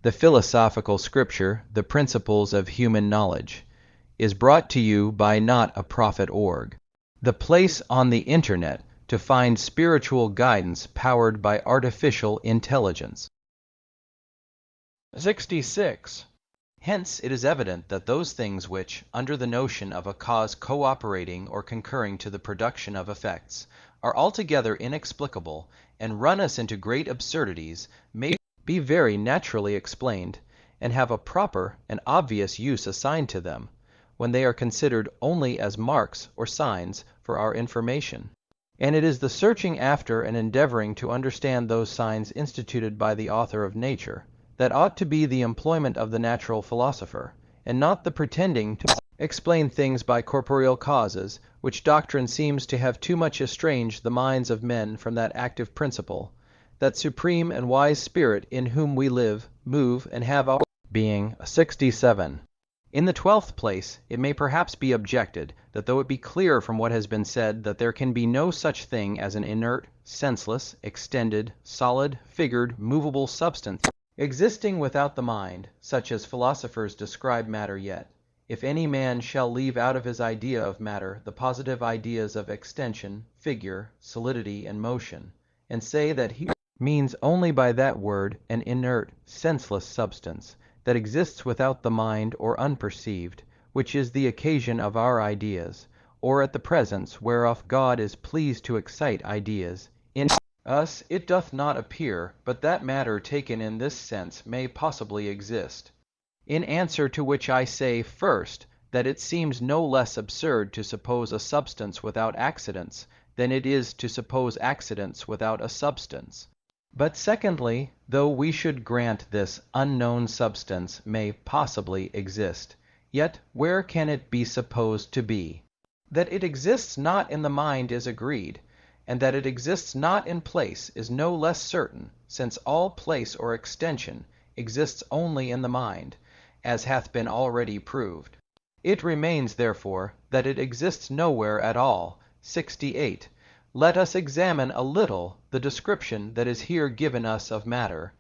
The philosophical scripture, The Principles of Human Knowledge, is brought to you by Not a Prophet org, the place on the internet to find spiritual guidance powered by artificial intelligence. 66. Hence it is evident that those things which, under the notion of a cause cooperating or concurring to the production of effects, are altogether inexplicable and run us into great absurdities, may be very naturally explained, and have a proper and obvious use assigned to them, when they are considered only as marks or signs for our information. And it is the searching after and endeavoring to understand those signs instituted by the author of nature that ought to be the employment of the natural philosopher, and not the pretending to explain things by corporeal causes, which doctrine seems to have too much estranged the minds of men from that active principle, that supreme and wise spirit in whom we live, move, and have our being. 67. In the 12th place, it may perhaps be objected that though it be clear from what has been said that there can be no such thing as an inert, senseless, extended, solid, figured, movable substance existing without the mind, such as philosophers describe matter, yet, if any man shall leave out of his idea of matter the positive ideas of extension, figure, solidity, and motion, and say that he means only by that word an inert, senseless substance that exists without the mind or unperceived, which is the occasion of our ideas, or at the presence whereof God is pleased to excite ideas in us, it doth not appear but that matter taken in this sense may possibly exist. In answer to which I say, first, that it seems no less absurd to suppose a substance without accidents than it is to suppose accidents without a substance. But secondly, though we should grant this unknown substance may possibly exist, yet where can it be supposed to be? That it exists not in the mind is agreed, and that it exists not in place is no less certain, since all place or extension exists only in the mind, as hath been already proved. It remains, therefore, that it exists nowhere at all. 68. Let us examine a little the description that is here given us of matter.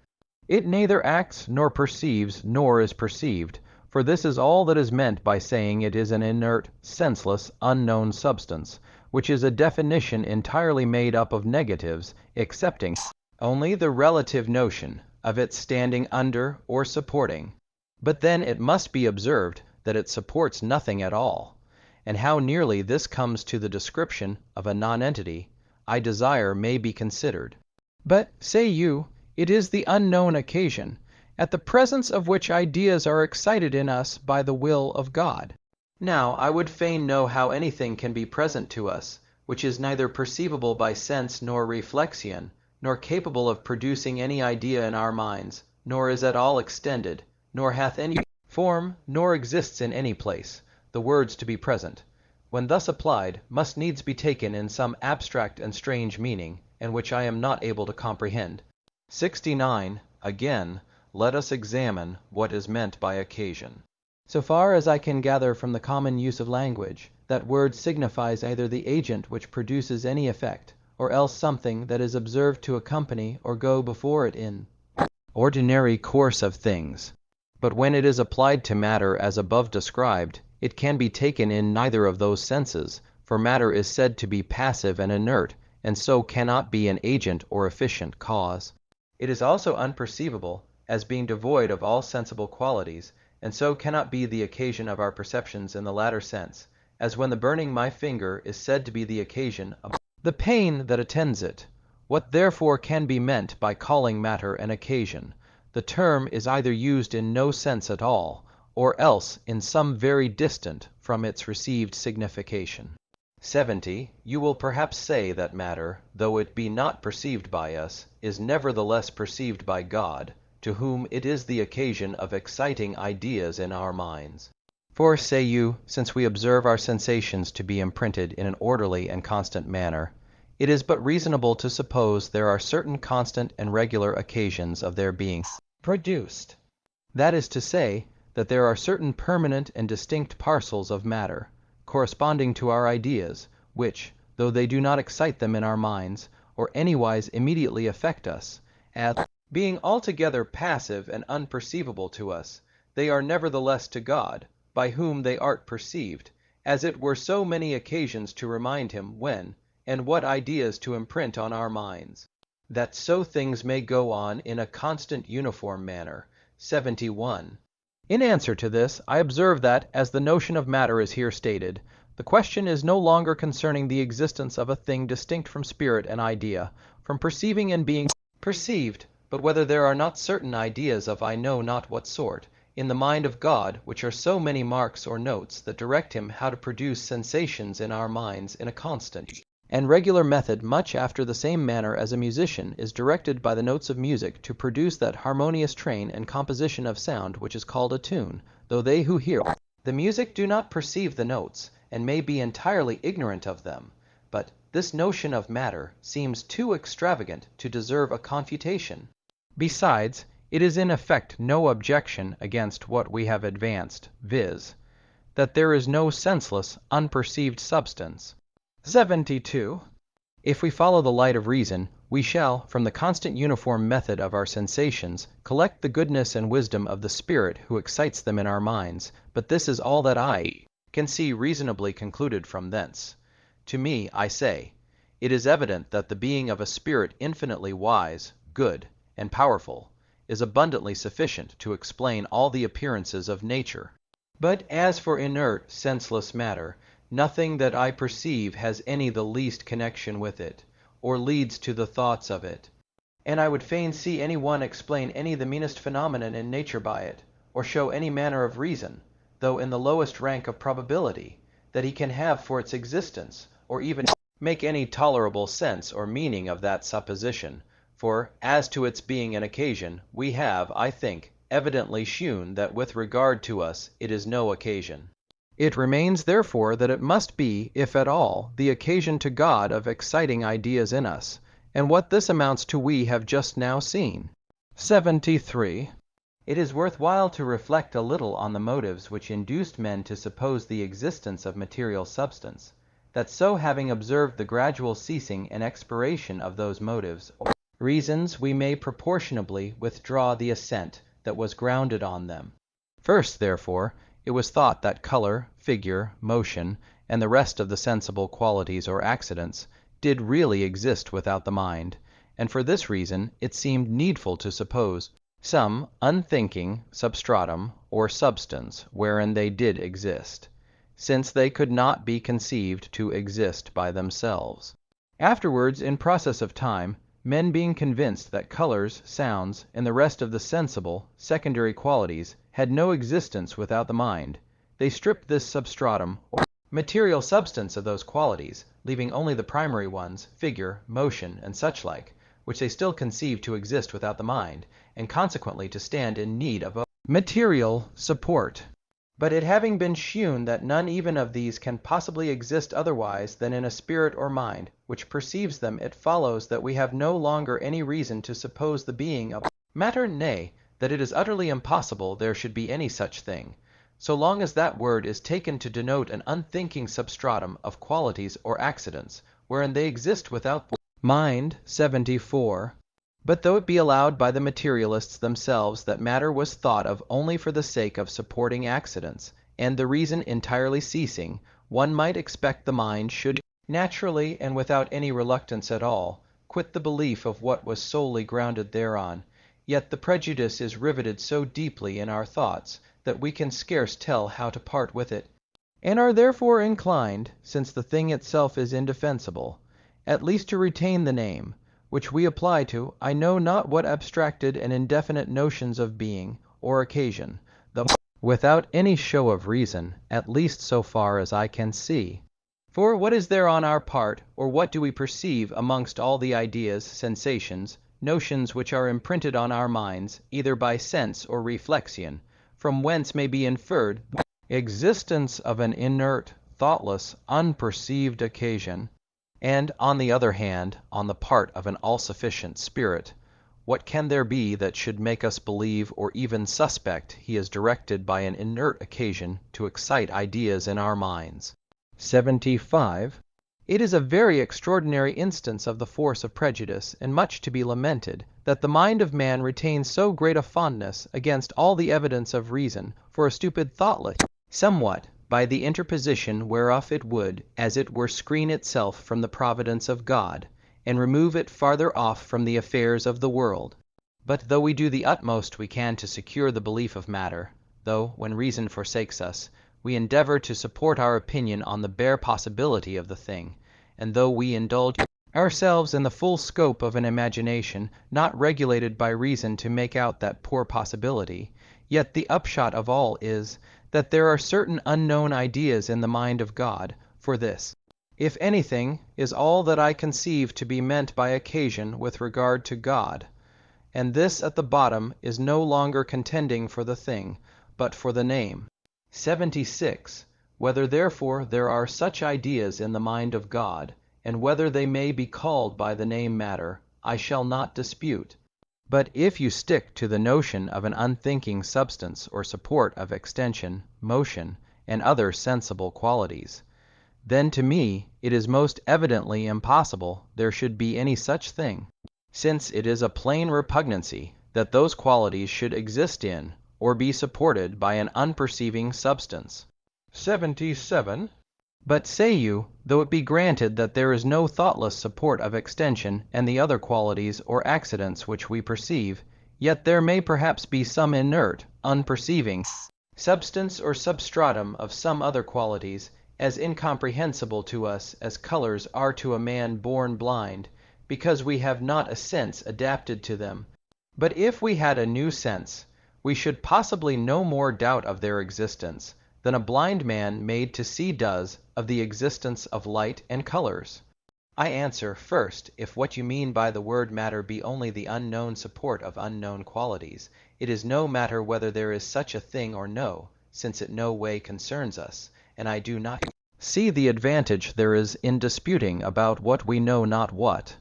It neither acts nor perceives nor is perceived, for this is all that is meant by saying it is an inert, senseless, unknown substance, which is a definition entirely made up of negatives, excepting only the relative notion of its standing under or supporting. But then it must be observed that it supports nothing at all, and how nearly this comes to the description of a nonentity, I desire may be considered. But, say you, it is the unknown occasion, at the presence of which ideas are excited in us by the will of God. Now, I would fain know how anything can be present to us, which is neither perceivable by sense nor reflexion, nor capable of producing any idea in our minds, nor is at all extended, nor hath any form, nor exists in any place, the words to be present, when thus applied, must needs be taken in some abstract and strange meaning, and which I am not able to comprehend. 69. Again, let us examine what is meant by occasion. So far as I can gather from the common use of language, that word signifies either the agent which produces any effect, or else something that is observed to accompany or go before it in ordinary course of things. But when it is applied to matter as above described, it can be taken in neither of those senses, for matter is said to be passive and inert, and so cannot be an agent or efficient cause. It is also unperceivable, as being devoid of all sensible qualities, and so cannot be the occasion of our perceptions in the latter sense, as when the burning my finger is said to be the occasion of the pain that attends it. What therefore can be meant by calling matter an occasion? The term is either used in no sense at all, or else in some very distant from its received signification. 70. You will perhaps say that matter, though it be not perceived by us, is nevertheless perceived by God, to whom it is the occasion of exciting ideas in our minds. For, say you, since we observe our sensations to be imprinted in an orderly and constant manner, it is but reasonable to suppose there are certain constant and regular occasions of their being produced. That is to say, that there are certain permanent and distinct parcels of matter, corresponding to our ideas, which, though they do not excite them in our minds, or anywise immediately affect us, as Being altogether passive and unperceivable to us, they are nevertheless to God, by whom they are perceived, as it were so many occasions to remind him when, and what ideas to imprint on our minds, that so things may go on in a constant uniform manner. 71. In answer to this, I observe that, as the notion of matter is here stated, the question is no longer concerning the existence of a thing distinct from spirit and idea, from perceiving and being perceived, but whether there are not certain ideas of I know not what sort, in the mind of God, which are so many marks or notes that direct him how to produce sensations in our minds in a constant and regular method, much after the same manner as a musician is directed by the notes of music to produce that harmonious train and composition of sound which is called a tune, though they who hear the music do not perceive the notes, and may be entirely ignorant of them. But this notion of matter seems too extravagant to deserve a confutation. Besides, it is in effect no objection against what we have advanced, viz., that there is no senseless, unperceived substance. 72. If we follow the light of reason, we shall, from the constant uniform method of our sensations, collect the goodness and wisdom of the Spirit who excites them in our minds, but this is all that I can see reasonably concluded from thence. To me, I say, it is evident that the being of a spirit infinitely wise, good, and powerful is abundantly sufficient to explain all the appearances of nature. But as for inert, senseless matter, nothing that I perceive has any the least connection with it, or leads to the thoughts of it. And I would fain see any one explain any the meanest phenomenon in nature by it, or show any manner of reason, though in the lowest rank of probability, that he can have for its existence, or even make any tolerable sense or meaning of that supposition. For, as to its being an occasion, we have, I think, evidently shewn that with regard to us it is no occasion. It remains, therefore, that it must be, if at all, the occasion to God of exciting ideas in us, and what this amounts to we have just now seen. 73. It is worth while to reflect a little on the motives which induced men to suppose the existence of material substance, that so having observed the gradual ceasing and expiration of those motives or reasons, we may proportionably withdraw the assent that was grounded on them. First, therefore, it was thought that color, figure, motion, and the rest of the sensible qualities or accidents did really exist without the mind, and for this reason it seemed needful to suppose some unthinking substratum or substance wherein they did exist, since they could not be conceived to exist by themselves. Afterwards, in process of time, men being convinced that colors, sounds, and the rest of the sensible, secondary qualities had no existence without the mind, they stripped this substratum or material substance of those qualities, leaving only the primary ones, figure, motion, and such like, which they still conceived to exist without the mind, and consequently to stand in need of a material support. But it having been shewn that none even of these can possibly exist otherwise than in a spirit or mind which perceives them, it follows that we have no longer any reason to suppose the being of matter, nay, that it is utterly impossible there should be any such thing, so long as that word is taken to denote an unthinking substratum of qualities or accidents, wherein they exist without mind. 74. But though it be allowed by the materialists themselves that matter was thought of only for the sake of supporting accidents, and the reason entirely ceasing, one might expect the mind should naturally, and without any reluctance at all, quit the belief of what was solely grounded thereon. Yet the prejudice is riveted so deeply in our thoughts that we can scarce tell how to part with it, and are therefore inclined, since the thing itself is indefensible, at least to retain the name, which we apply to I know not what abstracted and indefinite notions of being or occasion, though without any show of reason, at least so far as I can see. For what is there on our part, or what do we perceive amongst all the ideas, sensations, notions which are imprinted on our minds, either by sense or reflexion, from whence may be inferred the existence of an inert, thoughtless, unperceived occasion, and, on the other hand, on the part of an all-sufficient spirit, what can there be that should make us believe or even suspect he is directed by an inert occasion to excite ideas in our minds? 75. It is a very extraordinary instance of the force of prejudice, and much to be lamented, that the mind of man retains so great a fondness against all the evidence of reason for a stupid thoughtless, somewhat by the interposition whereof it would, as it were, screen itself from the providence of God, and remove it farther off from the affairs of the world. But though we do the utmost we can to secure the belief of matter, though, when reason forsakes us, we endeavor to support our opinion on the bare possibility of the thing, and though we indulge ourselves in the full scope of an imagination not regulated by reason to make out that poor possibility, yet the upshot of all is, that there are certain unknown ideas in the mind of God, for this, if anything, is all that I conceive to be meant by occasion with regard to God, and this at the bottom is no longer contending for the thing, but for the name. 76. Whether therefore there are such ideas in the mind of God, and whether they may be called by the name matter, I shall not dispute. But if you stick to the notion of an unthinking substance or support of extension, motion, and other sensible qualities, then to me it is most evidently impossible there should be any such thing, since it is a plain repugnancy that those qualities should exist in, or be supported by an unperceiving substance. 77. But say you, though it be granted that there is no thoughtless support of extension and the other qualities or accidents which we perceive, yet there may perhaps be some inert, unperceiving substance or substratum of some other qualities, as incomprehensible to us as colors are to a man born blind, because we have not a sense adapted to them. But if we had a new sense, we should possibly no more doubt of their existence than a blind man made to see does of the existence of light and colors. I answer, first, if what you mean by the word matter be only the unknown support of unknown qualities, it is no matter whether there is such a thing or no, since it no way concerns us, and I do not see the advantage there is in disputing about what we know not what,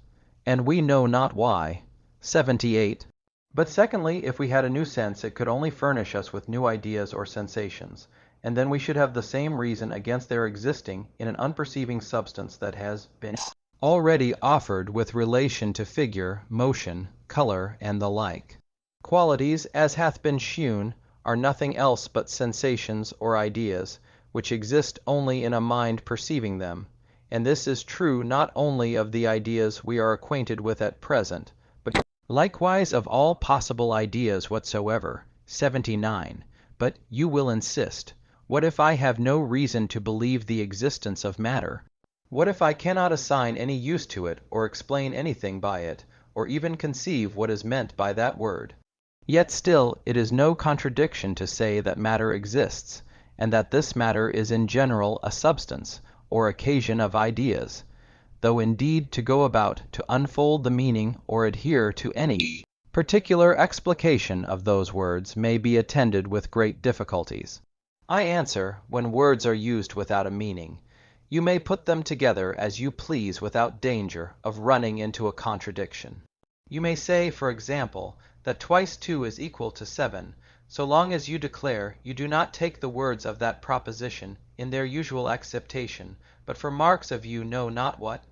and we know not why. 78. But secondly, if we had a new sense, it could only furnish us with new ideas or sensations, and then we should have the same reason against their existing in an unperceiving substance that has been already offered with relation to figure, motion, color, and the like. Qualities, as hath been shewn, are nothing else but sensations or ideas, which exist only in a mind perceiving them, and this is true not only of the ideas we are acquainted with at present, but likewise of all possible ideas whatsoever. 79. But you will insist, what if I have no reason to believe the existence of matter? What if I cannot assign any use to it, or explain anything by it, or even conceive what is meant by that word? Yet still it is no contradiction to say that matter exists, and that this matter is in general a substance, or occasion of ideas, though indeed to go about to unfold the meaning or adhere to any particular explication of those words may be attended with great difficulties. I answer, when words are used without a meaning, you may put them together as you please without danger of running into a contradiction. You may say, for example, that twice 2 is equal to 7, so long as you declare you do not take the words of that proposition in their usual acceptation, but for marks of you know not what.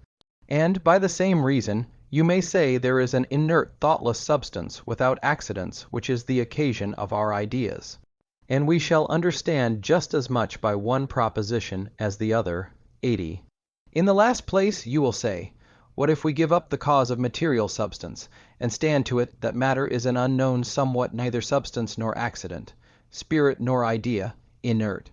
And by the same reason, you may say there is an inert thoughtless substance without accidents which is the occasion of our ideas. And we shall understand just as much by one proposition as the other. 80. In the last place, you will say, what if we give up the cause of material substance, and stand to it that matter is an unknown somewhat neither substance nor accident, spirit nor idea, inert,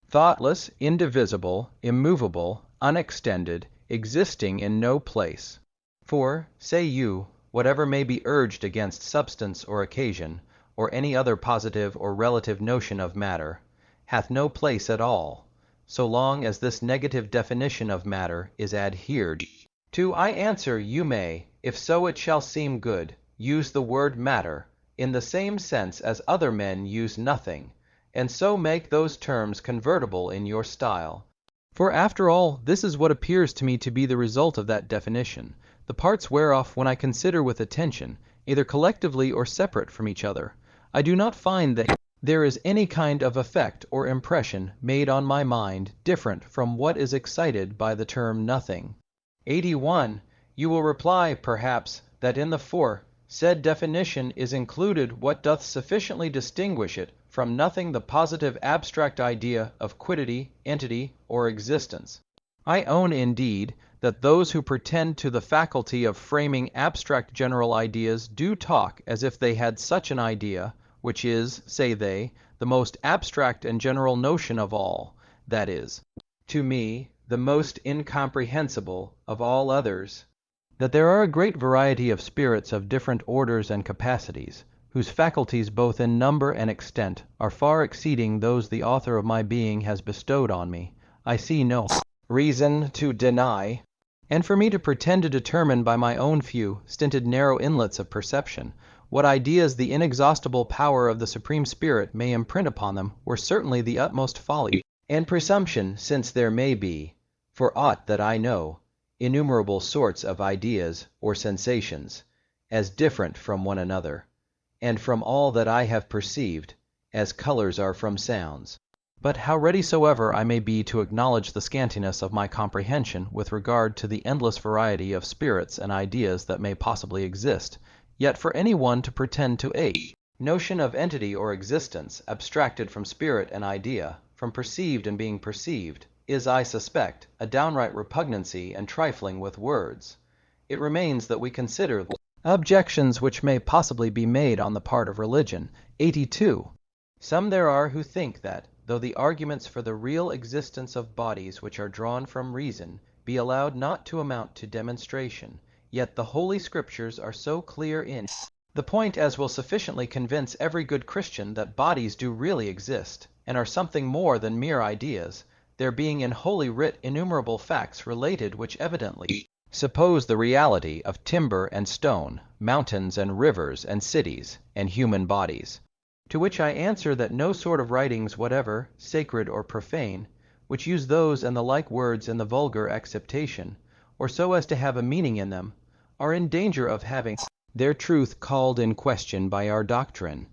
thoughtless, indivisible, immovable, unextended, existing in no place? For, say you, whatever may be urged against substance or occasion, or any other positive or relative notion of matter, hath no place at all, so long as this negative definition of matter is adhered to. I answer, you may, if so it shall seem good, use the word matter in the same sense as other men use nothing, and so make those terms convertible in your style. For after all, this is what appears to me to be the result of that definition, the parts whereof when I consider with attention, either collectively or separate from each other, I do not find that there is any kind of effect or impression made on my mind different from what is excited by the term nothing. 81. You will reply, perhaps, that in the said definition is included what doth sufficiently distinguish it from nothing, the positive abstract idea of quiddity, entity, or existence. I own, indeed, that those who pretend to the faculty of framing abstract general ideas do talk as if they had such an idea, which is, say they, the most abstract and general notion of all, that is, to me, the most incomprehensible of all others. That there are a great variety of spirits of different orders and capacities, whose faculties both in number and extent are far exceeding those the author of my being has bestowed on me, I see no reason to deny, and for me to pretend to determine by my own few, stinted narrow inlets of perception, what ideas the inexhaustible power of the Supreme Spirit may imprint upon them were certainly the utmost folly and presumption, since there may be, for aught that I know, innumerable sorts of ideas or sensations, as different from one another, and from all that I have perceived, as colors are from sounds. But how ready soever I may be to acknowledge the scantiness of my comprehension with regard to the endless variety of spirits and ideas that may possibly exist, yet for any one to pretend to a notion of entity or existence abstracted from spirit and idea, from perceived and being perceived, is, I suspect, a downright repugnancy and trifling with words. It remains that we consider the objections which may possibly be made on the part of religion. 82. Some there are who think that, though the arguments for the real existence of bodies which are drawn from reason be allowed not to amount to demonstration, yet the Holy Scriptures are so clear in the point as will sufficiently convince every good Christian that bodies do really exist, and are something more than mere ideas, there being in Holy Writ innumerable facts related which evidently suppose the reality of timber and stone, mountains and rivers and cities, and human bodies. To which I answer that no sort of writings whatever, sacred or profane, which use those and the like words in the vulgar acceptation, or so as to have a meaning in them, are in danger of having their truth called in question by our doctrine.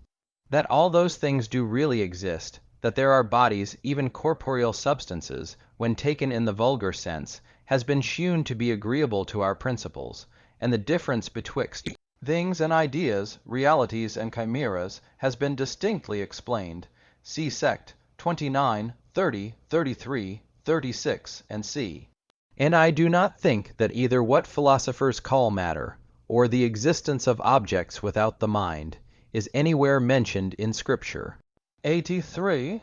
That all those things do really exist, that there are bodies, even corporeal substances, when taken in the vulgar sense, has been shewn to be agreeable to our principles, and the difference betwixt things and ideas, realities and chimeras, has been distinctly explained. See sect 29, 30, 33, 36, and c. And I do not think that either what philosophers call matter, or the existence of objects without the mind, is anywhere mentioned in Scripture. 83.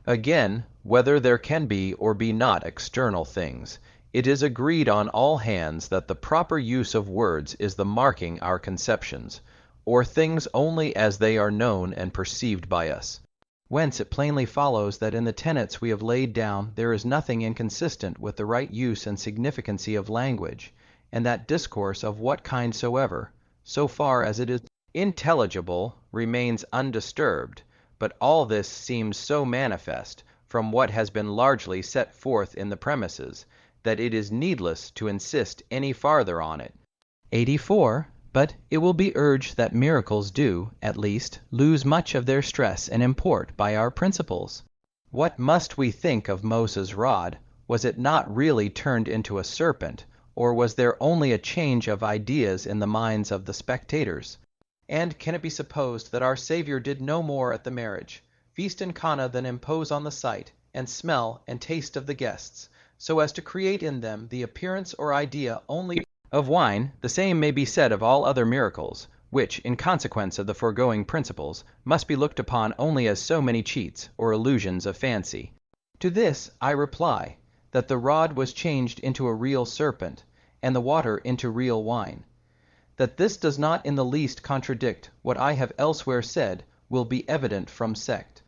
Again, whether there can be or be not external things, it is agreed on all hands that the proper use of words is the marking our conceptions, or things only as they are known and perceived by us. Whence it plainly follows that in the tenets we have laid down there is nothing inconsistent with the right use and significancy of language, and that discourse of what kind soever, so far as it is intelligible, remains undisturbed. But all this seems so manifest, from what has been largely set forth in the premises, that it is needless to insist any farther on it. 84. But it will be urged that miracles do, at least, lose much of their stress and import by our principles. What must we think of Moses' rod? Was it not really turned into a serpent, or was there only a change of ideas in the minds of the spectators? And can it be supposed that our Savior did no more at the marriage, feast in Cana, than impose on the sight, and smell, and taste of the guests, so as to create in them the appearance or idea only of wine? The same may be said of all other miracles, which, in consequence of the foregoing principles, must be looked upon only as so many cheats or illusions of fancy. To this I reply, that the rod was changed into a real serpent, and the water into real wine. That this does not in the least contradict what I have elsewhere said will be evident from sect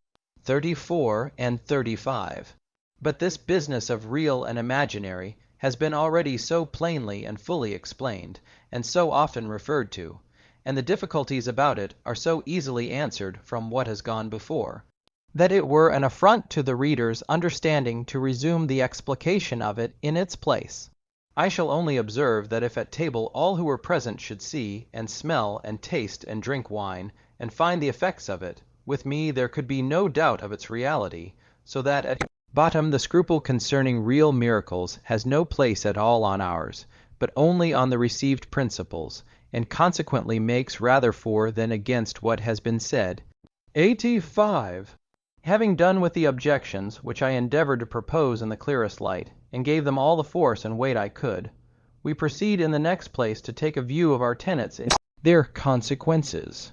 34 and 35. But this business of real and imaginary has been already so plainly and fully explained, and so often referred to, and the difficulties about it are so easily answered from what has gone before, that it were an affront to the reader's understanding to resume the explication of it in its place. I shall only observe that if at table all who were present should see, and smell, and taste, and drink wine, and find the effects of it, with me there could be no doubt of its reality, so that at bottom the scruple concerning real miracles has no place at all on ours, but only on the received principles, and consequently makes rather for than against what has been said. 85. Having done with the objections, which I endeavored to propose in the clearest light, and gave them all the force and weight I could, we proceed in the next place to take a view of our tenets and their consequences.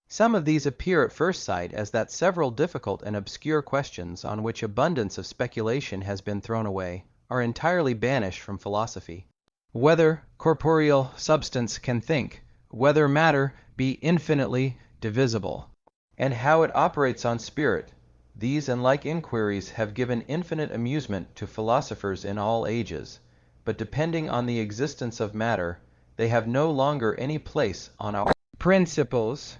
Some of these appear at first sight as that several difficult and obscure questions on which abundance of speculation has been thrown away are entirely banished from philosophy. Whether corporeal substance can think, whether matter be infinitely divisible, and how it operates on spirit, these and like inquiries have given infinite amusement to philosophers in all ages, but depending on the existence of matter, they have no longer any place on our principles.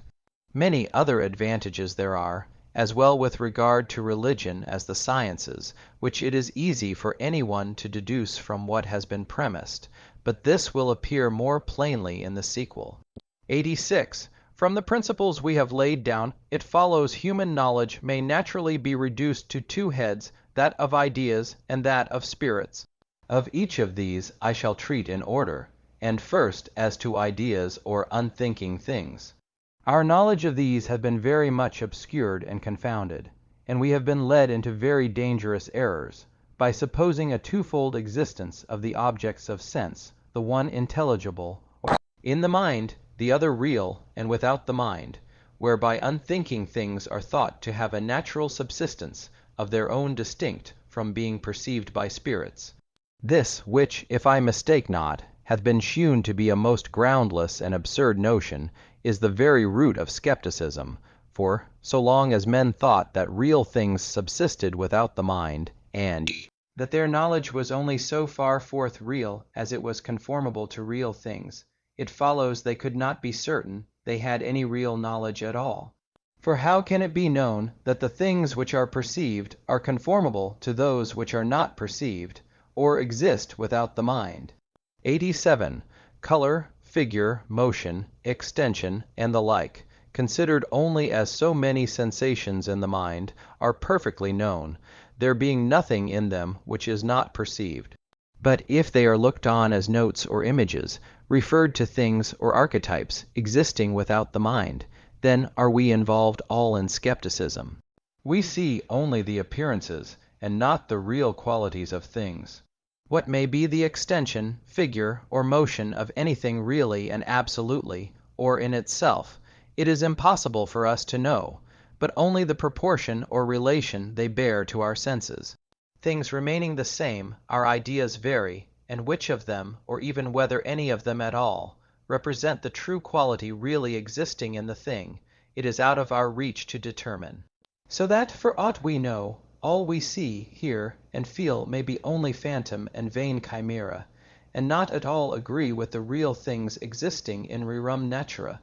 Many other advantages there are, as well with regard to religion as the sciences, which it is easy for any one to deduce from what has been premised, but this will appear more plainly in the sequel. 86. From the principles we have laid down, it follows human knowledge may naturally be reduced to two heads, that of ideas and that of spirits. Of each of these I shall treat in order, and first as to ideas or unthinking things. Our knowledge of these has been very much obscured and confounded, and we have been led into very dangerous errors, by supposing a twofold existence of the objects of sense, the one intelligible, or in the mind, the other real and without the mind, whereby unthinking things are thought to have a natural subsistence of their own distinct from being perceived by spirits. This, which, if I mistake not, hath been shewn to be a most groundless and absurd notion, is the very root of skepticism, for, so long as men thought that real things subsisted without the mind, and that their knowledge was only so far forth real as it was conformable to real things, it follows they could not be certain they had any real knowledge at all. For how can it be known that the things which are perceived are conformable to those which are not perceived, or exist without the mind? 87. Color, figure, motion, extension, and the like, considered only as so many sensations in the mind, are perfectly known, there being nothing in them which is not perceived. But if they are looked on as notes or images, referred to things or archetypes existing without the mind, then are we involved all in skepticism. We see only the appearances, and not the real qualities of things. What may be the extension, figure, or motion of anything really and absolutely, or in itself, it is impossible for us to know, but only the proportion or relation they bear to our senses. Things remaining the same, our ideas vary, and which of them, or even whether any of them at all, represent the true quality really existing in the thing, it is out of our reach to determine. So that, for aught we know, all we see, hear, and feel may be only phantom and vain chimera, and not at all agree with the real things existing in rerum natura.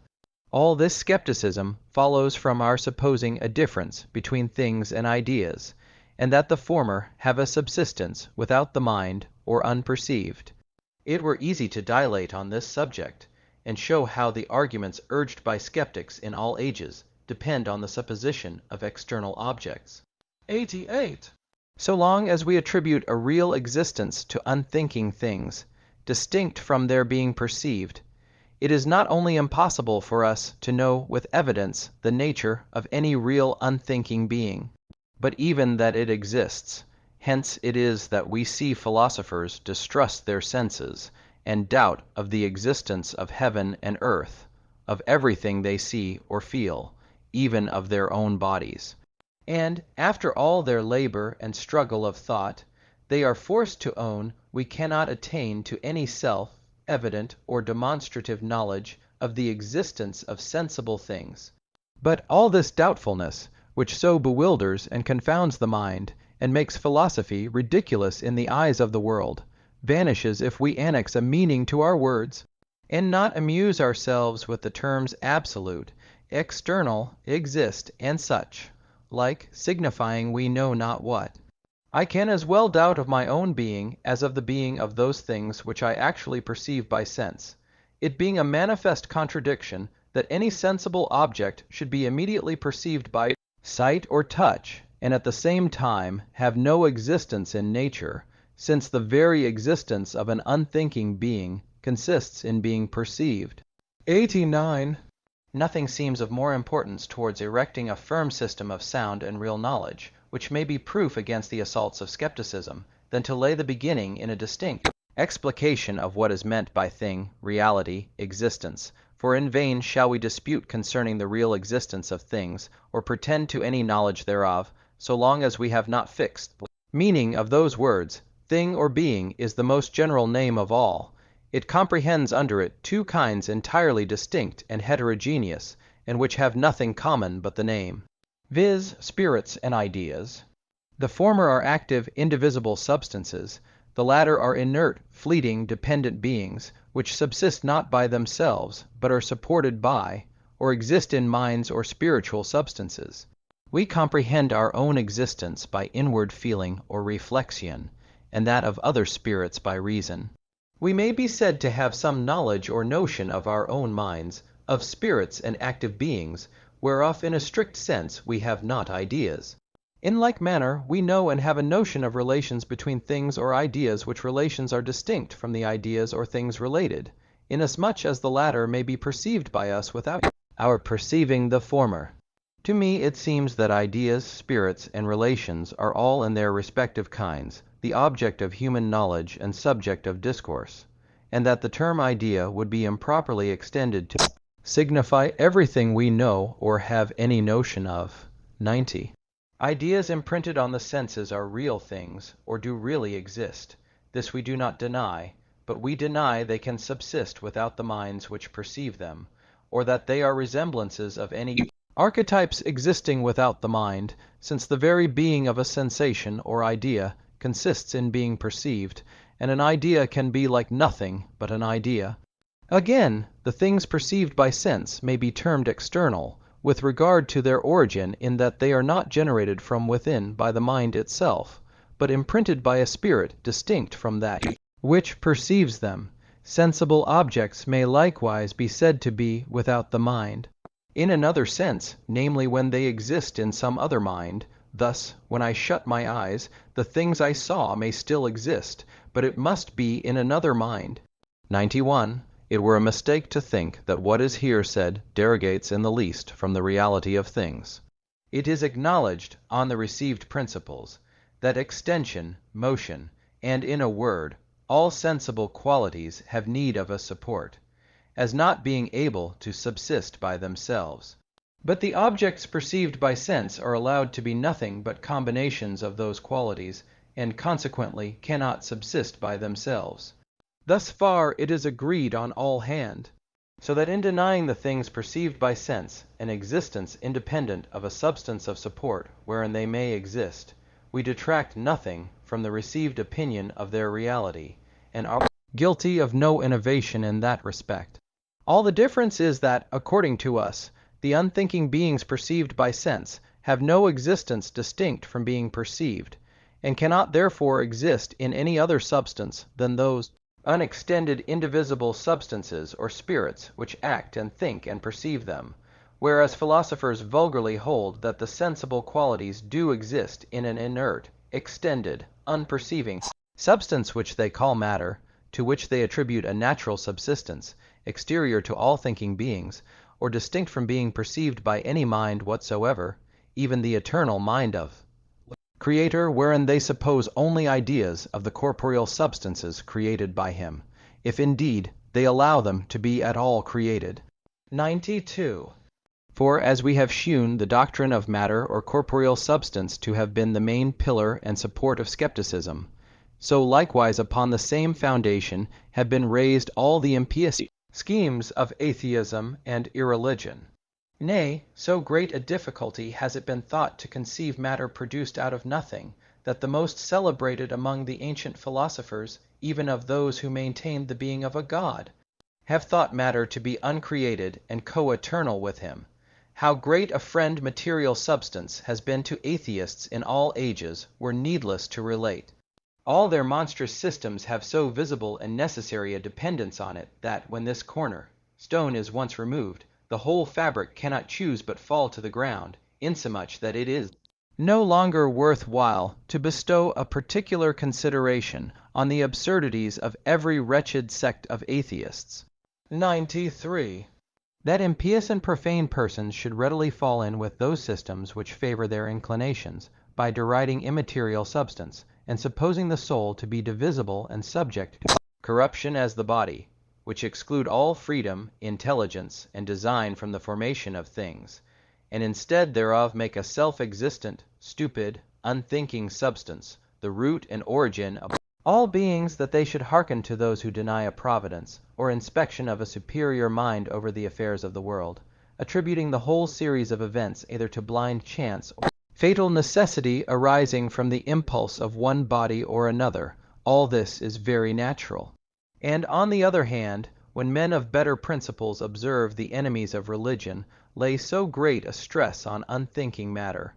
All this skepticism follows from our supposing a difference between things and ideas, and that the former have a subsistence without the mind or unperceived. It were easy to dilate on this subject, and show how the arguments urged by skeptics in all ages depend on the supposition of external objects. 88. So long as we attribute a real existence to unthinking things, distinct from their being perceived, it is not only impossible for us to know with evidence the nature of any real unthinking being, but even that it exists. Hence it is that we see philosophers distrust their senses, and doubt of the existence of heaven and earth, of everything they see or feel, even of their own bodies. And, after all their labor and struggle of thought, they are forced to own we cannot attain to any self-evident or demonstrative knowledge of the existence of sensible things. But all this doubtfulness, which so bewilders and confounds the mind, and makes philosophy ridiculous in the eyes of the world, vanishes if we annex a meaning to our words, and not amuse ourselves with the terms absolute, external, exist, and such, like, signifying we know not what. I can as well doubt of my own being as of the being of those things which I actually perceive by sense, it being a manifest contradiction that any sensible object should be immediately perceived by sight, or touch, and at the same time have no existence in nature, since the very existence of an unthinking being consists in being perceived. 89. Nothing seems of more importance towards erecting a firm system of sound and real knowledge, which may be proof against the assaults of skepticism, than to lay the beginning in a distinct explication of what is meant by thing, reality, existence. For in vain shall we dispute concerning the real existence of things, or pretend to any knowledge thereof, so long as we have not fixed the meaning of those words. Thing or being is the most general name of all. It comprehends under it two kinds entirely distinct and heterogeneous, and which have nothing common but the name, viz., spirits and ideas. The former are active, indivisible substances, the latter are inert, fleeting, dependent beings, which subsist not by themselves, but are supported by, or exist in minds or spiritual substances. We comprehend our own existence by inward feeling or reflexion, and that of other spirits by reason. We may be said to have some knowledge or notion of our own minds, of spirits and active beings, whereof in a strict sense we have not ideas. In like manner, we know and have a notion of relations between things or ideas, which relations are distinct from the ideas or things related, inasmuch as the latter may be perceived by us without our perceiving the former. To me it seems that ideas, spirits, and relations are all in their respective kinds the object of human knowledge and subject of discourse, and that the term idea would be improperly extended to signify everything we know or have any notion of. 90. Ideas imprinted on the senses are real things, or do really exist. This we do not deny, but we deny they can subsist without the minds which perceive them, or that they are resemblances of any archetypes existing without the mind, since the very being of a sensation or idea consists in being perceived, and an idea can be like nothing but an idea. Again, the things perceived by sense may be termed external, with regard to their origin, in that they are not generated from within by the mind itself, but imprinted by a spirit distinct from that which perceives them. Sensible objects may likewise be said to be without the mind, in another sense, namely when they exist in some other mind. Thus, when I shut my eyes, the things I saw may still exist, but it must be in another mind. 91. It were a mistake to think that what is here said derogates in the least from the reality of things. It is acknowledged, on the received principles, that extension, motion, and, in a word, all sensible qualities have need of a support, as not being able to subsist by themselves. But the objects perceived by sense are allowed to be nothing but combinations of those qualities, and consequently cannot subsist by themselves. Thus far it is agreed on all hand, so that in denying the things perceived by sense an existence independent of a substance of support wherein they may exist, we detract nothing from the received opinion of their reality, and are guilty of no innovation in that respect. All the difference is that, according to us, the unthinking beings perceived by sense have no existence distinct from being perceived, and cannot therefore exist in any other substance than those unextended indivisible substances or spirits which act and think and perceive them, whereas philosophers vulgarly hold that the sensible qualities do exist in an inert, extended, unperceiving substance which they call matter, to which they attribute a natural subsistence, exterior to all thinking beings, or distinct from being perceived by any mind whatsoever, even the eternal mind of Creator, wherein they suppose only ideas of the corporeal substances created by him, if indeed they allow them to be at all created. 92. For, as we have shewn the doctrine of matter or corporeal substance to have been the main pillar and support of skepticism, so likewise upon the same foundation have been raised all the impious schemes of atheism and irreligion. Nay, so great a difficulty has it been thought to conceive matter produced out of nothing, that the most celebrated among the ancient philosophers, even of those who maintained the being of a god, have thought matter to be uncreated and co-eternal with him. How great a friend material substance has been to atheists in all ages were needless to relate. All their monstrous systems have so visible and necessary a dependence on it, that when this corner stone is once removed, the whole fabric cannot choose but fall to the ground, insomuch that it is no longer worth while to bestow a particular consideration on the absurdities of every wretched sect of atheists. 93. That impious and profane persons should readily fall in with those systems which favor their inclinations, by deriding immaterial substance, and supposing the soul to be divisible and subject to corruption as the body, which exclude all freedom, intelligence, and design from the formation of things, and instead thereof make a self-existent, stupid, unthinking substance, the root and origin of all beings, that they should hearken to those who deny a providence, or inspection of a superior mind over the affairs of the world, attributing the whole series of events either to blind chance or fatal necessity arising from the impulse of one body or another. All this is very natural. And on the other hand, when men of better principles observe the enemies of religion lay so great a stress on unthinking matter,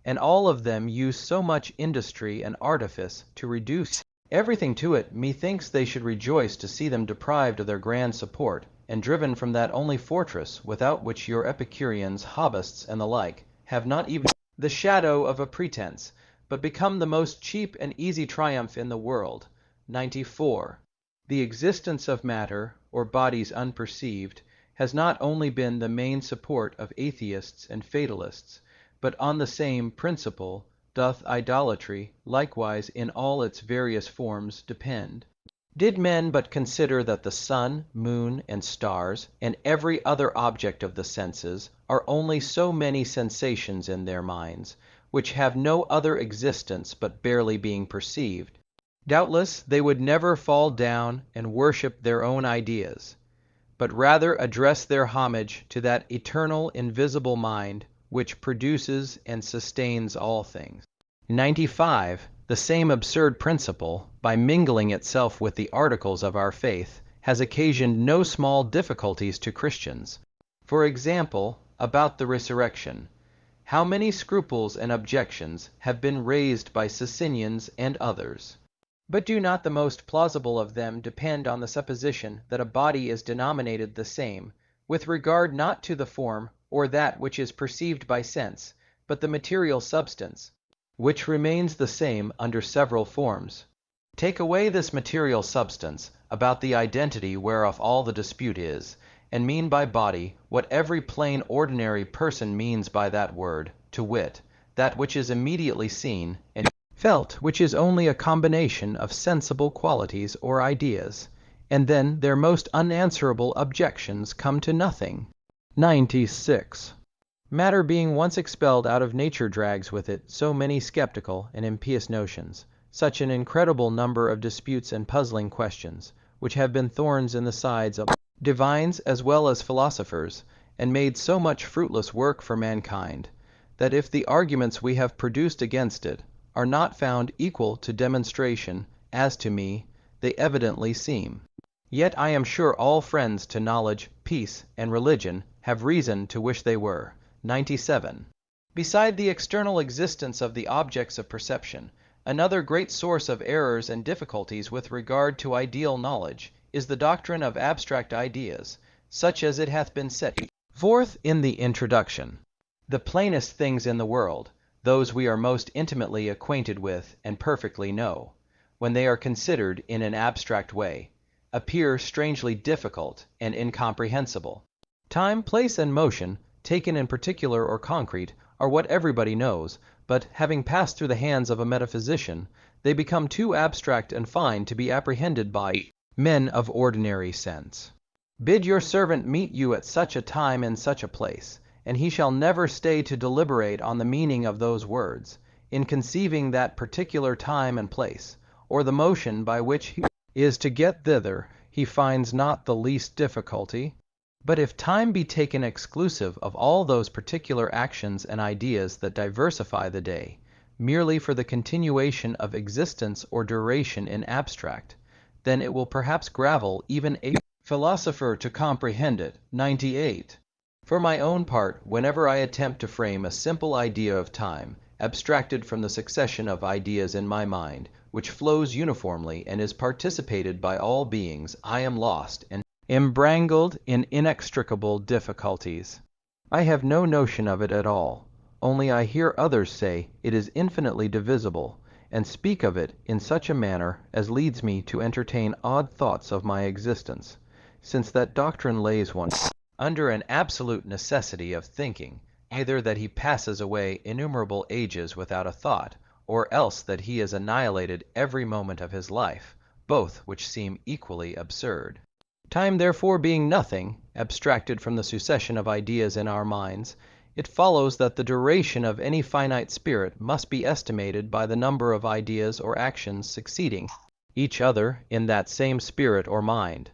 and all of them use so much industry and artifice to reduce everything to it, methinks they should rejoice to see them deprived of their grand support, and driven from that only fortress without which your Epicureans, Hobbists, and the like, have not even the shadow of a pretense, but become the most cheap and easy triumph in the world. 94. The existence of matter, or bodies unperceived, has not only been the main support of atheists and fatalists, but on the same principle doth idolatry likewise in all its various forms depend. Did men but consider that the sun, moon, and stars, and every other object of the senses, are only so many sensations in their minds, which have no other existence but barely being perceived, doubtless they would never fall down and worship their own ideas, but rather address their homage to that eternal invisible mind which produces and sustains all things. 95. The same absurd principle, by mingling itself with the articles of our faith, has occasioned no small difficulties to Christians. For example, about the resurrection. How many scruples and objections have been raised by Socinians and others? But do not the most plausible of them depend on the supposition that a body is denominated the same, with regard not to the form or that which is perceived by sense, but the material substance, which remains the same under several forms? Take away this material substance, about the identity whereof all the dispute is, and mean by body what every plain ordinary person means by that word, to wit, that which is immediately seen, and felt, which is only a combination of sensible qualities or ideas, and then their most unanswerable objections come to nothing. 96. Matter being once expelled out of nature drags with it so many skeptical and impious notions, such an incredible number of disputes and puzzling questions, which have been thorns in the sides of divines as well as philosophers, and made so much fruitless work for mankind, that if the arguments we have produced against it are not found equal to demonstration, as to me, they evidently seem. Yet I am sure all friends to knowledge, peace, and religion have reason to wish they were. 97. Beside the external existence of the objects of perception, another great source of errors and difficulties with regard to ideal knowledge is the doctrine of abstract ideas, such as it hath been set forth in the introduction. The plainest things in the world, those we are most intimately acquainted with and perfectly know, when they are considered in an abstract way, appear strangely difficult and incomprehensible. Time, place, and motion, taken in particular or concrete, are what everybody knows, but having passed through the hands of a metaphysician, they become too abstract and fine to be apprehended by men of ordinary sense. Bid your servant meet you at such a time in such a place, and he shall never stay to deliberate on the meaning of those words, in conceiving that particular time and place, or the motion by which he is to get thither, he finds not the least difficulty. But if time be taken exclusive of all those particular actions and ideas that diversify the day, merely for the continuation of existence or duration in abstract, then it will perhaps gravel even a philosopher to comprehend it. 98. For my own part, whenever I attempt to frame a simple idea of time, abstracted from the succession of ideas in my mind, which flows uniformly and is participated by all beings, I am lost and embrangled in inextricable difficulties. I have no notion of it at all. only I hear others say it is infinitely divisible, and speak of it in such a manner as leads me to entertain odd thoughts of my existence, since that doctrine lays one under an absolute necessity of thinking, either that he passes away innumerable ages without a thought, or else that he is annihilated every moment of his life, both which seem equally absurd. Time therefore being nothing, abstracted from the succession of ideas in our minds, it follows that the duration of any finite spirit must be estimated by the number of ideas or actions succeeding each other in that same spirit or mind.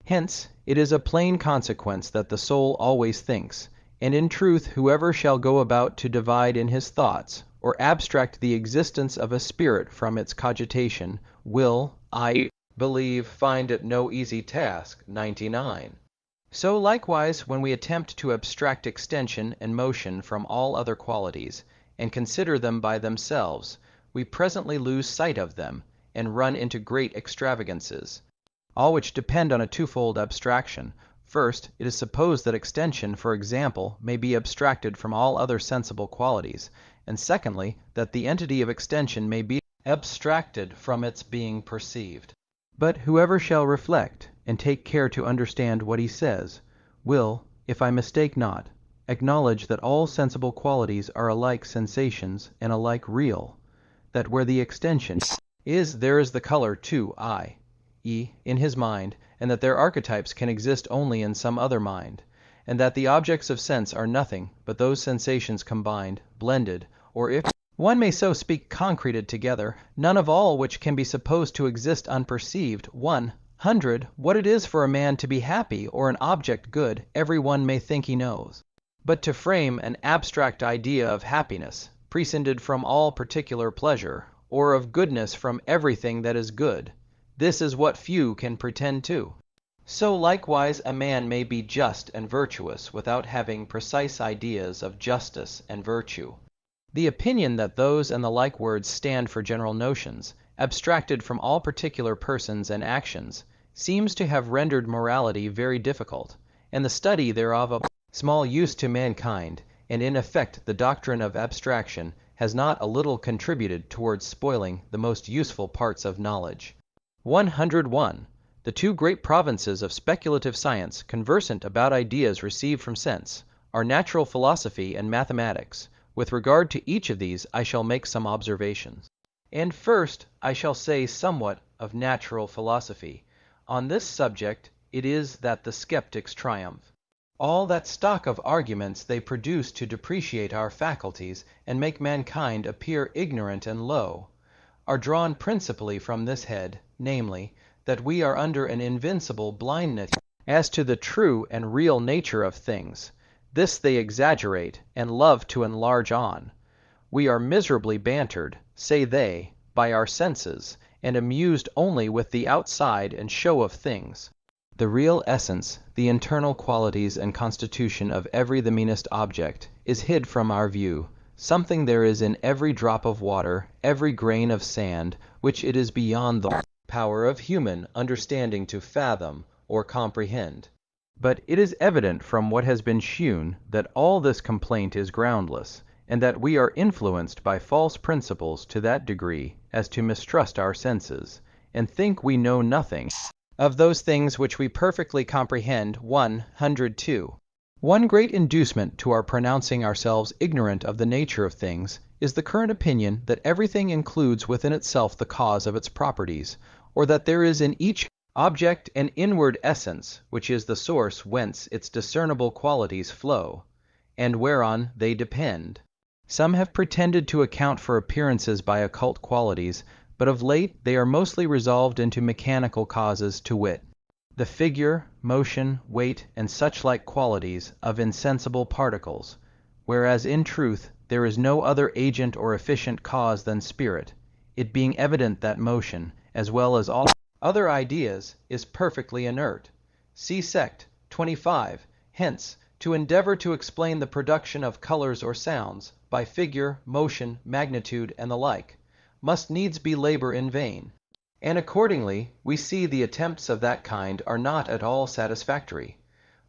Hence, it is a plain consequence that the soul always thinks, and in truth whoever shall go about to divide in his thoughts, or abstract the existence of a spirit from its cogitation, will, I believe, find it no easy task. 99. So likewise when we attempt to abstract extension and motion from all other qualities, and consider them by themselves, we presently lose sight of them, and run into great extravagances, all which depend on a twofold abstraction. First, it is supposed that extension, for example, may be abstracted from all other sensible qualities, and secondly, that the entity of extension may be abstracted from its being perceived. But whoever shall reflect, and take care to understand what he says, will, if I mistake not, acknowledge that all sensible qualities are alike sensations and alike real, that where the extension is, there is the color too, i.e., in his mind, and that their archetypes can exist only in some other mind, and that the objects of sense are nothing but those sensations combined, blended, or if one may so speak, concreted together, none of all which can be supposed to exist unperceived. 100. What it is for a man to be happy or an object good, every one may think he knows. But to frame an abstract idea of happiness, prescinded from all particular pleasure, or of goodness from everything that is good, this is what few can pretend to. So likewise a man may be just and virtuous without having precise ideas of justice and virtue. The opinion that those and the like words stand for general notions, abstracted from all particular persons and actions, seems to have rendered morality very difficult, and the study thereof of small use to mankind, and in effect the doctrine of abstraction has not a little contributed towards spoiling the most useful parts of knowledge. 101. The two great provinces of speculative science conversant about ideas received from sense are natural philosophy and mathematics. With regard to each of these I shall make some observations. And first I shall say somewhat of natural philosophy. On this subject it is that the skeptics triumph. All that stock of arguments they produce to depreciate our faculties and make mankind appear ignorant and low, are drawn principally from this head, namely, that we are under an invincible blindness as to the true and real nature of things. This they exaggerate, and love to enlarge on. We are miserably bantered, say they, by our senses, and amused only with the outside and show of things. The real essence, the internal qualities and constitution of every the meanest object, is hid from our view. Something there is in every drop of water, every grain of sand, which it is beyond the power of human understanding to fathom or comprehend. But it is evident from what has been shewn that all this complaint is groundless, and that we are influenced by false principles to that degree as to mistrust our senses, and think we know nothing of those things which we perfectly comprehend. 102. One great inducement to our pronouncing ourselves ignorant of the nature of things is the current opinion that everything includes within itself the cause of its properties, or that there is in each object an inward essence, which is the source whence its discernible qualities flow, and whereon they depend. Some have pretended to account for appearances by occult qualities, but of late they are mostly resolved into mechanical causes, to wit, the figure, motion, weight, and such-like qualities of insensible particles, whereas in truth there is no other agent or efficient cause than spirit, it being evident that motion, as well as all other ideas, is perfectly inert. See sect. 25. Hence, to endeavor to explain the production of colors or sounds, by figure, motion, magnitude, and the like, must needs be labor in vain. And accordingly, we see the attempts of that kind are not at all satisfactory.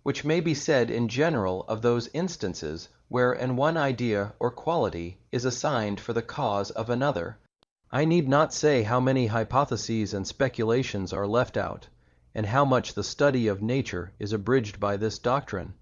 which may be said in general of those instances where an one idea or quality is assigned for the cause of another. I need not say how many hypotheses and speculations are left out, and how much the study of nature is abridged by this doctrine.